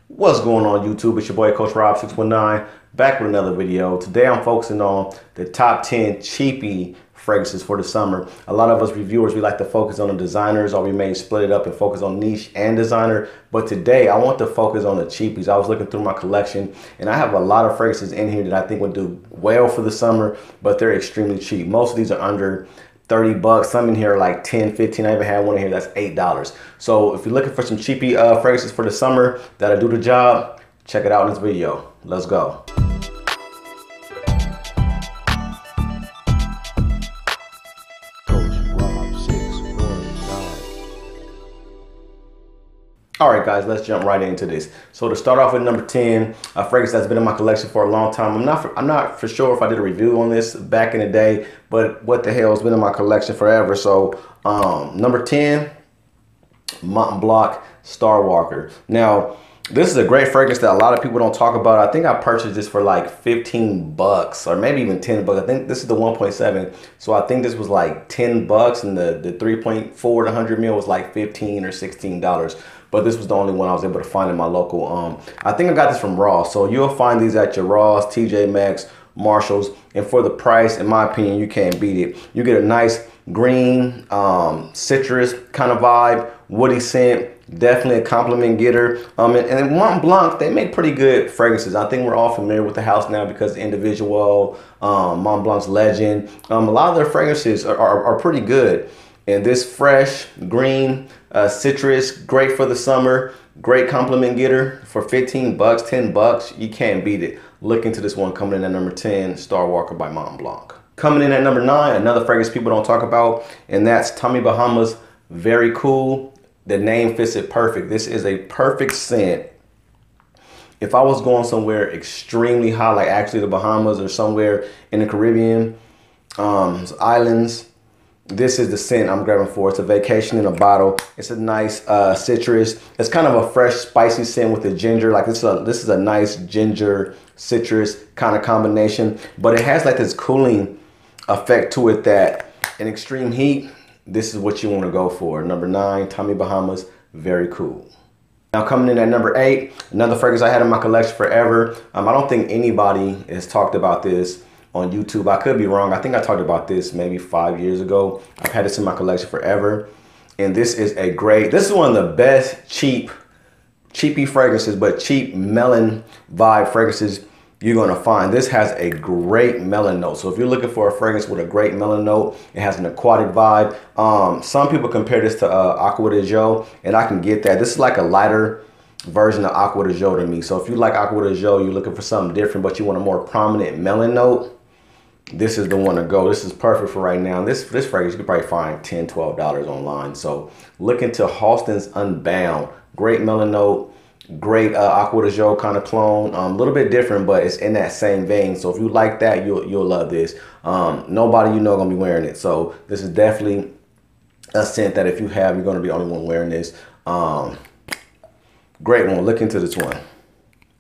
What's going on YouTube? It's your boy Coach Rob 619 back with another video. Today I'm focusing on the top 10 cheapie fragrances for the summer. A lot of us reviewers, we like to focus on the designers, or we may split it up and focus on niche and designer. But today I want to focus on the cheapies. I was looking through my collection and I have a lot of fragrances in here that I think would do well for the summer, but they're extremely cheap. Most of these are under 30 bucks. Some in here are like 10, 15. I even had one in here that's $8. So if you're looking for some cheapie fragrances for the summer that'll do the job, check it out in this video. Let's go. All right, guys, let's jump right into this. So to start off with number 10, a fragrance that's been in my collection for a long time. I'm not for sure if I did a review on this back in the day, but what the hell, has been in my collection forever. So number 10, MONT STARWALKER. Now, this is a great fragrance that a lot of people don't talk about. I think I purchased this for like 15 bucks or maybe even 10 bucks. I think this is the 1.7. So I think this was like 10 bucks and the 3.4 to 100 ml was like 15 or $16. But this was the only one I was able to find in my local. I think I got this from Ross. So you'll find these at your Ross, TJ Maxx, Marshalls. And for the price, in my opinion, you can't beat it. You get a nice green, citrus kind of vibe, woody scent. Definitely a compliment getter. And Mont Blanc, they make pretty good fragrances. I think we're all familiar with the house now because the individual, Mont Blanc's Legend. A lot of their fragrances are pretty good. And this fresh, green, citrus, great for the summer, great compliment getter for 15 bucks, 10 bucks. You can't beat it. Look into this one coming in at number 10, STARWALKER by Mont Blanc. Coming in at number 9, another fragrance people don't talk about, and that's Tommy Bahama's Very Cool. The name fits it perfect. This is a perfect scent. If I was going somewhere extremely hot, like actually the Bahamas or somewhere in the Caribbean, islands, this is the scent I'm grabbing for. It's a vacation in a bottle. It's a nice citrus. It's kind of a fresh, spicy scent with the ginger. Like this is a nice ginger citrus kind of combination, but it has like this cooling effect to it that in extreme heat, this is what you want to go for. Number 9, Tommy Bahama's Very Cool. Now coming in at number 8, another fragrance I had in my collection forever. I don't think anybody has talked about this on YouTube. I could be wrong. I think I talked about this maybe 5 years ago. I've had this in my collection forever. And this is one of the best cheapie fragrances, but cheap melon vibe fragrances you're gonna find. This has a great melon note. So if you're looking for a fragrance with a great melon note, it has an aquatic vibe. Some people compare this to AQVA de Joe, and I can get that. This is like a lighter version of AQVA de Joe to me. So if you like AQVA de Joe, you're looking for something different, but you want a more prominent melon note, this is the one to go. This is perfect for right now. This fragrance you could probably find $10, $12 online. So look into Halston's Unbound. Great melon note. Great AQVA de Joe kind of clone, a little bit different, but it's in that same vein. So if you like that, you'll love this. Nobody you know gonna be wearing it. So this is definitely a scent that if you have, you're gonna be the only one wearing this. Great one. Look into this one.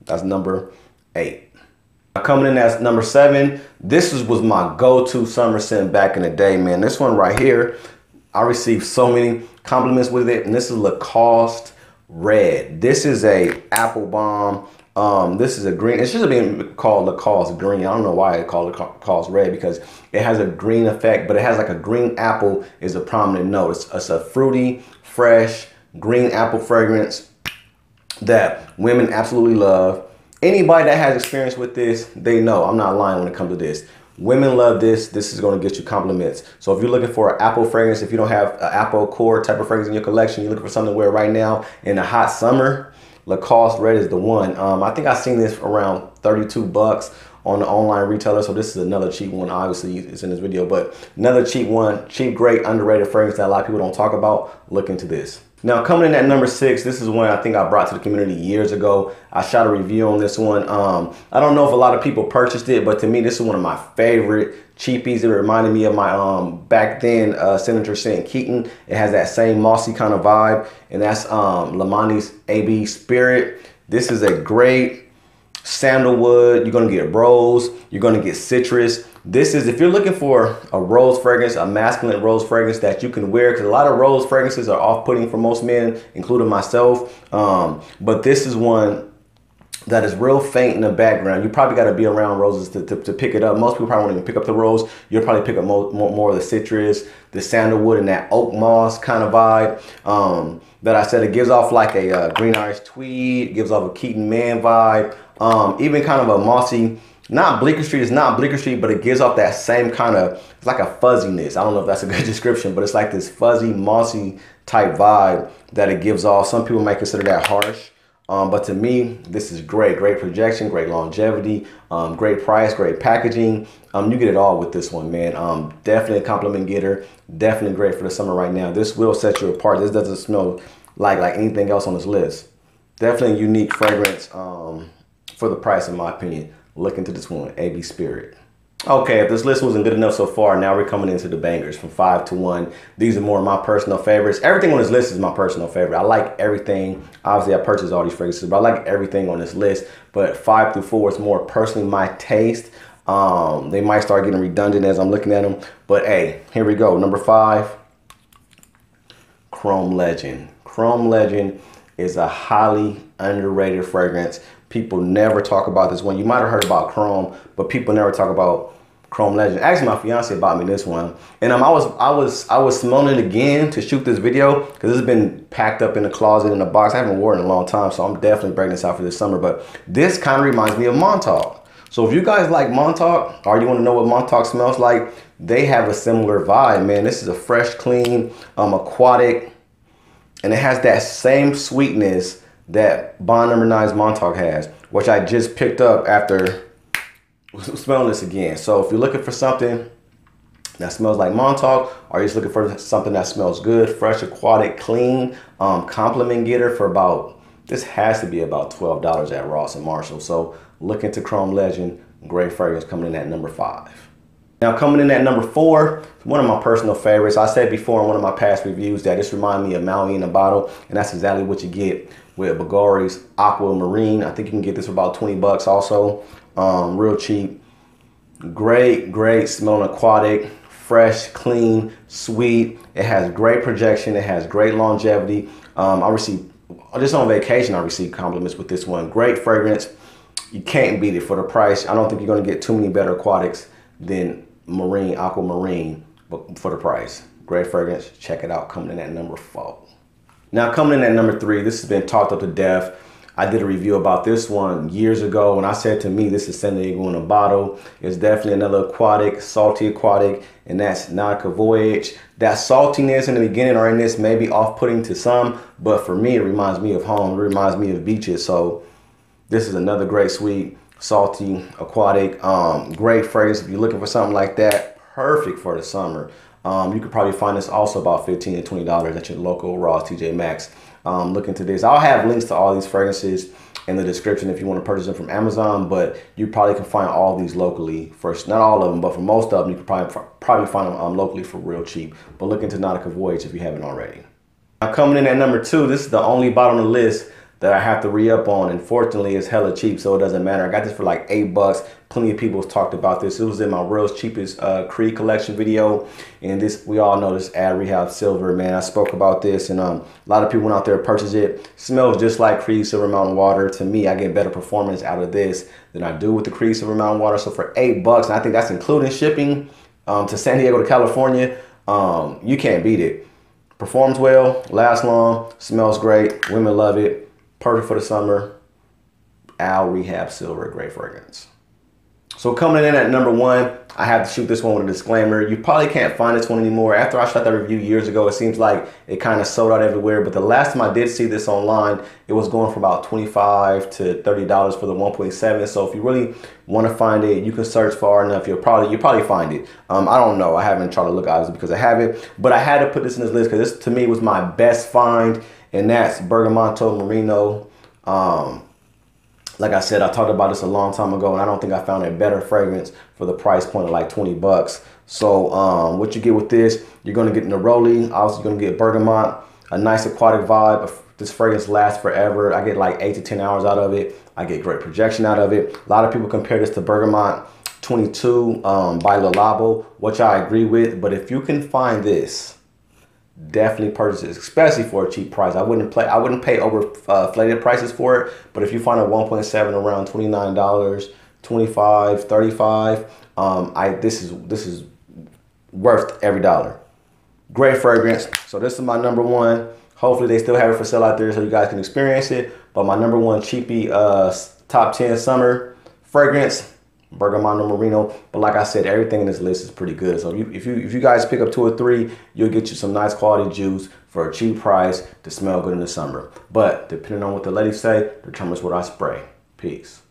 That's number 8. Coming in as number 7, this was my go-to summer scent back in the day, man. This one right here, I received so many compliments with it, and this is LACOSTE Red. This is a apple bomb. This is a green. It should have been called LACOSTE Green. I don't know why it called LACOSTE Red, because it has a green effect, but it has like a green apple is a prominent note. It's a fruity, fresh, green apple fragrance that women absolutely love. Anybody that has experience with this, they know I'm not lying when it comes to this. Women love this. This is going to get you compliments. So if you're looking for an apple fragrance, if you don't have an apple core type of fragrance in your collection, you're looking for something to wear right now in a hot summer, LACOSTE Red is the one. I think I've seen this for around 32 bucks on the online retailer. So this is another cheap one. Obviously, it's in this video, but another cheap one, cheap, great, underrated fragrance that a lot of people don't talk about. Look into this. Now coming in at number 6, this is one I think I brought to the community years ago. I shot a review on this one. I don't know if a lot of people purchased it, but to me, this is one of my favorite cheapies. It reminded me of my back then Signature Scent Keaton. It has that same mossy kind of vibe, and that's LOMANI's AB Spirit. This is a great sandalwood, you're gonna get rose, you're gonna get citrus. This is, if you're looking for a rose fragrance, a masculine rose fragrance that you can wear, because a lot of rose fragrances are off-putting for most men, including myself. But this is one that is real faint in the background. You probably got to be around roses to pick it up. Most people probably won't even pick up the rose. You'll probably pick up more of the citrus, the sandalwood, and that oak moss kind of vibe. That I said, it gives off like a green Irish tweed, it gives off a Keaton Man vibe, even kind of a mossy, not Bleecker Street, it's not Bleecker Street, but it gives off that same kind of, it's like a fuzziness. I don't know if that's a good description, but it's like this fuzzy, mossy type vibe that it gives off. Some people might consider that harsh. But to me, this is great. Great projection, great longevity, great price, great packaging. You get it all with this one, man. Definitely a compliment getter. Definitely great for the summer right now. This will set you apart. This doesn't smell like anything else on this list. Definitely a unique fragrance for the price, in my opinion. Look into this one, AB Spirit. Okay, if this list wasn't good enough so far, now we're coming into the bangers from 5 to 1. These are more of my personal favorites. Everything on this list is my personal favorite. I like everything. Obviously, I purchased all these fragrances, but I like everything on this list. But 5 through 4 is more personally my taste. They might start getting redundant as I'm looking at them. But hey, here we go. Number 5, Chrome Legend. Chrome Legend is a highly underrated fragrance. People never talk about this one. You might have heard about Chrome, but people never talk about Chrome Legend. Actually, my fiance bought me this one, and I was smelling it again to shoot this video because it's been packed up in the closet in a box. I haven't worn it in a long time, so I'm definitely breaking this out for this summer. But this kind of reminds me of Montauk. So if you guys like Montauk, or you want to know what Montauk smells like, they have a similar vibe, man. This is a fresh, clean, aquatic, and it has that same sweetness that Bond No. 9's Montauk has, which I just picked up after smelling this again. So if you're looking for something that smells like Montauk, or you're just looking for something that smells good, fresh, aquatic, clean, compliment getter for about, this has to be about $12 at Ross and Marshall. So look into Chrome Legend, great fragrance coming in at number 5. Now coming in at number 4, one of my personal favorites. I said before in one of my past reviews that this reminds me of Maui in a bottle, and that's exactly what you get with BVLGARI's Aquamarine. I think you can get this for about 20 bucks also. Real cheap. Great smelling aquatic, fresh, clean, sweet. It has great projection. It has great longevity. I received, just on vacation, I received compliments with this one. Great fragrance. You can't beat it for the price. I don't think you're going to get too many better aquatics than Aquamarine, but for the price. Great fragrance. Check it out. Coming in at number 4. Now coming in at number 3, this has been talked up to death. I did a review about this one years ago, and I said to me, this is San Diego in a bottle. It's definitely another aquatic, salty aquatic, and that's Nautica Voyage. That saltiness in the beginning or in this may be off-putting to some, but for me, it reminds me of home. It reminds me of beaches. So this is another great, sweet, salty, aquatic, great fragrance. If you're looking for something like that, perfect for the summer. You could probably find this also about $15 to $20 at your local Ross, TJ Maxx. Look into this. I'll have links to all these fragrances in the description if you want to purchase them from Amazon, but you probably can find all these locally first. Not all of them, but for most of them, you can probably find them locally for real cheap. But look into Nautica Voyage if you haven't already. Now coming in at number 2, this is the only bottle on the list that I have to re-up on. Unfortunately, it's hella cheap, so it doesn't matter. I got this for like 8 bucks. Plenty of people have talked about this. It was in my World's Cheapest Creed collection video, and this, we all know this REHAB Silver, man. I spoke about this, and a lot of people went out there and purchased it. Smells just like Creed Silver Mountain Water. To me, I get better performance out of this than I do with the Creed Silver Mountain Water. So for 8 bucks, and I think that's including shipping to San Diego to California, you can't beat it. Performs well, lasts long, smells great. Women love it. Perfect for the summer. REHAB Silver, great fragrance. So coming in at number 1, I have to shoot this one with a disclaimer. You probably can't find this one anymore. After I shot that review years ago, it seems like it kind of sold out everywhere. But the last time I did see this online, it was going for about $25 to $30 for the 1.7. So if you really want to find it, you can search far enough. You'll probably find it. I don't know. I haven't tried to look obviously because I haven't. But I had to put this in this list because this to me was my best find, and that's BERGAMOTTO Marino. Like I said, I talked about this a long time ago, and I don't think I found a better fragrance for the price point of like 20 bucks. So what you get with this, you're going to get Neroli, obviously you're going to get bergamot, a nice aquatic vibe, this fragrance lasts forever. I get like 8 to 10 hours out of it. I get great projection out of it. A lot of people compare this to Bergamot 22 by Le Labo, which I agree with. But if you can find this, definitely purchase it, especially for a cheap price. I wouldn't pay overflated prices for it. But if you find a 1.7 around $29, $25, $35, this is worth every dollar. Great fragrance. So this is my number one. Hopefully they still have it for sale out there so you guys can experience it. But my number one Cheapie top 10 summer fragrance, Bergamotto Marino. But like I said, everything in this list is pretty good. So if you guys pick up 2 or 3, you'll get you some nice quality juice for a cheap price to smell good in the summer. But depending on what the ladies say, determines what I spray. Peace.